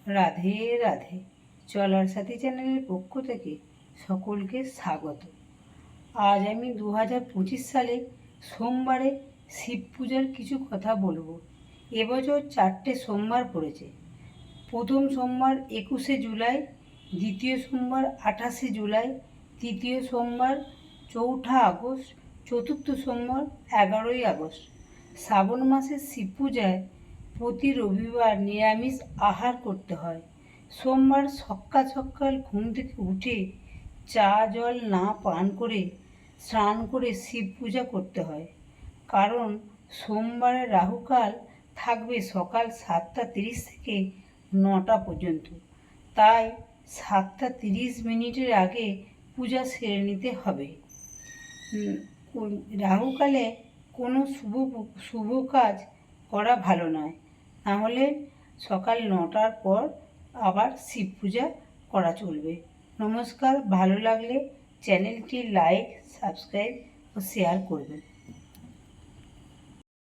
রাধে রাধে। চলার সাথী চ্যানেলের পক্ষ থেকে সকলকে স্বাগত। আজ আমি 2025 সালে সোমবারে শিব পূজার কিছু কথা বলবো। এবছর 4টে সোমবার পড়েছে। প্রথম সোমবার 21শে জুলাই, দ্বিতীয় সোমবার 28শে জুলাই, তৃতীয় সোমবার 4ঠা আগস্ট, চতুর্থ সোমবার 11ই আগস্ট। শ্রাবণ মাসের শিব পূজায় প্রতি রবিবার নিরামিষ আহার করতে হয়। সোমবার সকাল সকাল ঘুম থেকে উঠে চা জল না পান করে স্নান করে শিব পূজা করতে হয়। কারণ সোমবারে রাহুকাল থাকবে সকাল 7টা 30 থেকে 9টা পর্যন্ত। তাই 7টা 30 আগে পূজা সেরে নিতে হবে। রাহুকালে কোনো শুভ কাজ করা ভালো নয়, নাহলে সকাল 9টার পর আবার শিব পূজা করা চলবে। নমস্কার। ভালো লাগলে চ্যানেলটি লাইক, সাবস্ক্রাইব ও শেয়ার করবেন।